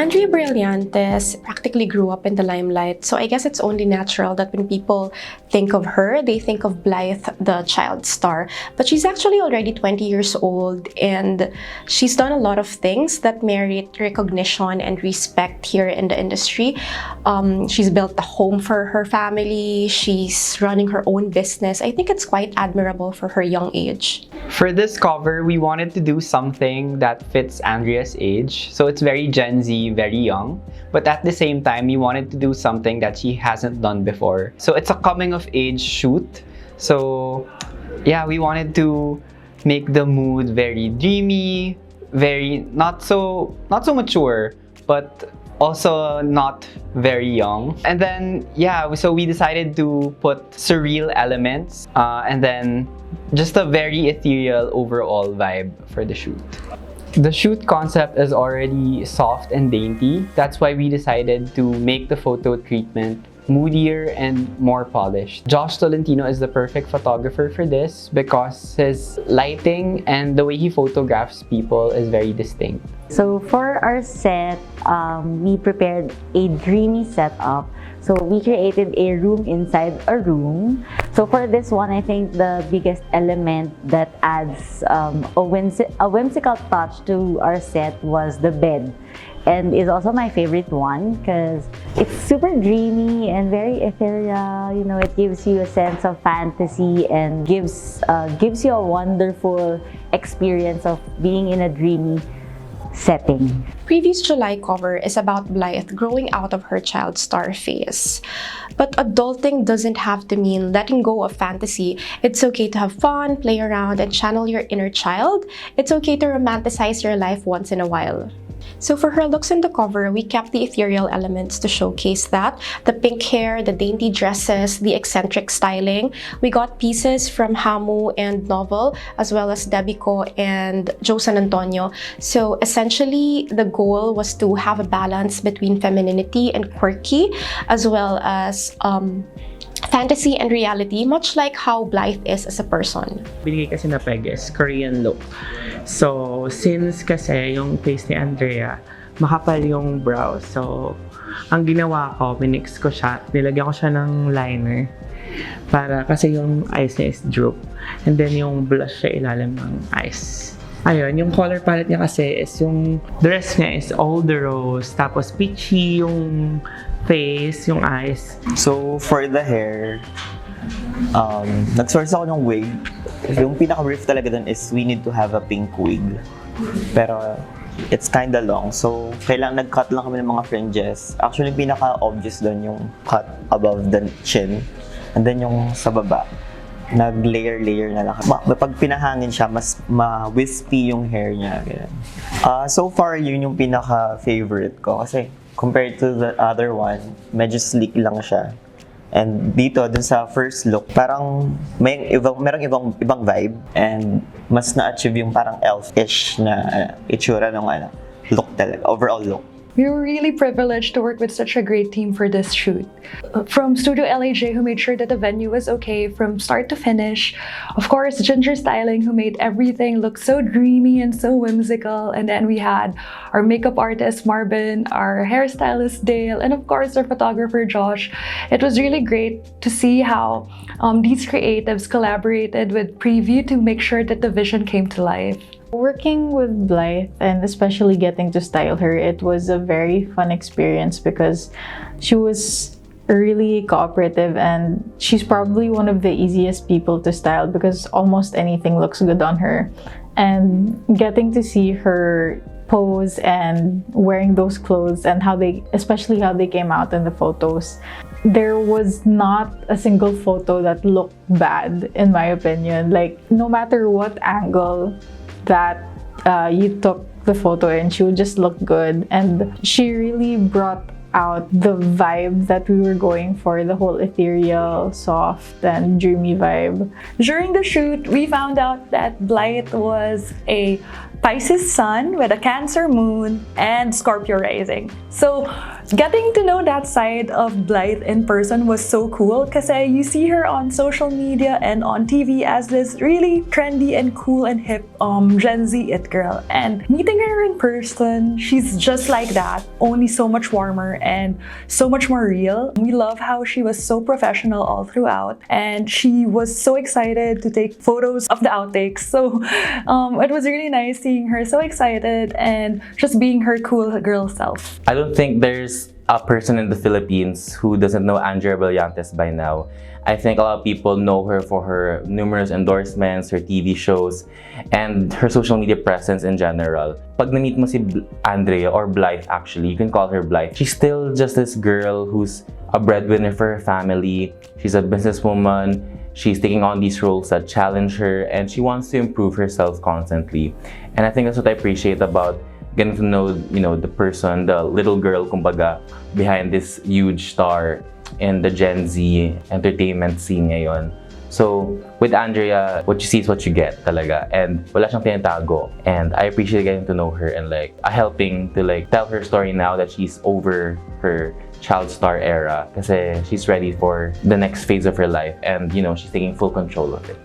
Andrea Brillantes practically grew up in the limelight, so I guess it's only natural that when people think of her, they think of Blythe, the child star. But she's actually already 20 years old, and she's done a lot of things that merit recognition and respect here in the industry. She's built a home for her family, she's running her own business. I think it's quite admirable for her young age. For this cover, we wanted to do something that fits Andrea's age. So it's very Gen Z, very young. But at the same time, we wanted to do something that she hasn't done before. So it's a coming of age shoot. So yeah, we wanted to make the mood very dreamy, very not so mature, but also not very young. And then yeah, so we decided to put surreal elements and then just a very ethereal overall vibe for the shoot. The shoot concept is already soft and dainty. That's why we decided to make the photo treatment moodier and more polished. Josh Tolentino is the perfect photographer for this because his lighting and the way he photographs people is very distinct. So for our set, we prepared a dreamy setup. So we created a room inside a room. So for this one, I think the biggest element that adds a whimsical touch to our set was the bed. And is also my favorite one because it's super dreamy and very ethereal. You know, it gives you a sense of fantasy and gives you a wonderful experience of being in a dreamy setting. Previous July cover is about Blythe growing out of her child star phase. But adulting doesn't have to mean letting go of fantasy. It's okay to have fun, play around, and channel your inner child. It's okay to romanticize your life once in a while. So for her looks in the cover, we kept the ethereal elements to showcase that. The pink hair, the dainty dresses, the eccentric styling. We got pieces from Hamu and Novel, as well as Debico and Joe San Antonio. So essentially, the goal was to have a balance between femininity and quirky, as well as fantasy and reality, much like how Blythe is as a person. Binigay kasi na peg is Korean look. So, since kasi yung face ni Andrea, makapal yung brow. So, ang ginawa ko, minix ko siya, nilagyan ko siya ng liner. Para kasi yung eyes niya is droop. And then yung blush siya ilalim ng eyes. Ayun, yung color palette niya kasi is yung dress niya is all the rose, tapos peachy yung face, yung eyes. So, for the hair, nag-source ako ng wig. Yung pinaka-brief talaga dun is we need to have a pink wig. Pero, it's kinda long. So, kailangan nag-cut lang kami ng mga fringes. Actually, pinaka-obvious dun yung cut above the chin. And then yung sa baba, nag-layer na lang. Pag pinahangin siya, mas ma-wispy yung hair niya. So far, yun yung pinaka-favorite ko. Kasi, compared to the other one, medyo sleek lang siya. And dito, dun sa first look, parang merong ibang vibe and mas na-achieve yung parang elf-ish na itsura ng look talaga, overall look. We were really privileged to work with such a great team for this shoot. From Studio LAJ, who made sure that the venue was okay from start to finish. Of course, Ginger Styling, who made everything look so dreamy and so whimsical. And then we had our makeup artist, Marvin, our hairstylist, Dale, and of course, our photographer, Josh. It was really great to see how these creatives collaborated with Preview to make sure that the vision came to life. Working with Blythe and especially getting to style her, it was a very fun experience because she was really cooperative and she's probably one of the easiest people to style because almost anything looks good on her. And getting to see her pose and wearing those clothes and especially how they came out in the photos, there was not a single photo that looked bad, in my opinion. Like, no matter what angle that you took the photo in, she would just look good, and she really brought out the vibe that we were going for, the whole ethereal, soft, and dreamy vibe. During the shoot, we found out that Blythe was a Pisces sun with a Cancer moon, and Scorpio rising. So getting to know that side of Blythe in person was so cool kasi you see her on social media and on TV as this really trendy and cool and hip Gen Z it girl. And meeting her in person, she's just like that, only so much warmer and so much more real. We love how she was so professional all throughout, and she was so excited to take photos of the outtakes. So it was really nice seeing her so excited and just being her cool girl self. I don't think there's a person in the Philippines who doesn't know Andrea Brillantes by now. I think a lot of people know her for her numerous endorsements, her TV shows, and her social media presence in general. Pag na-meet mo si Andrea, or Blythe actually, you can call her Blythe, she's still just this girl who's a breadwinner for her family. She's a businesswoman. She's taking on these roles that challenge her, and she wants to improve herself constantly. And I think that's what I appreciate about getting to know, the person, the little girl, kumbaga, behind this huge star in the Gen Z entertainment scene ngayon. So, with Andrea, what you see is what you get talaga. And wala siyang tinatago. And I appreciate getting to know her and helping to tell her story now that she's over her child star era. Kasi she's ready for the next phase of her life. And, she's taking full control of it.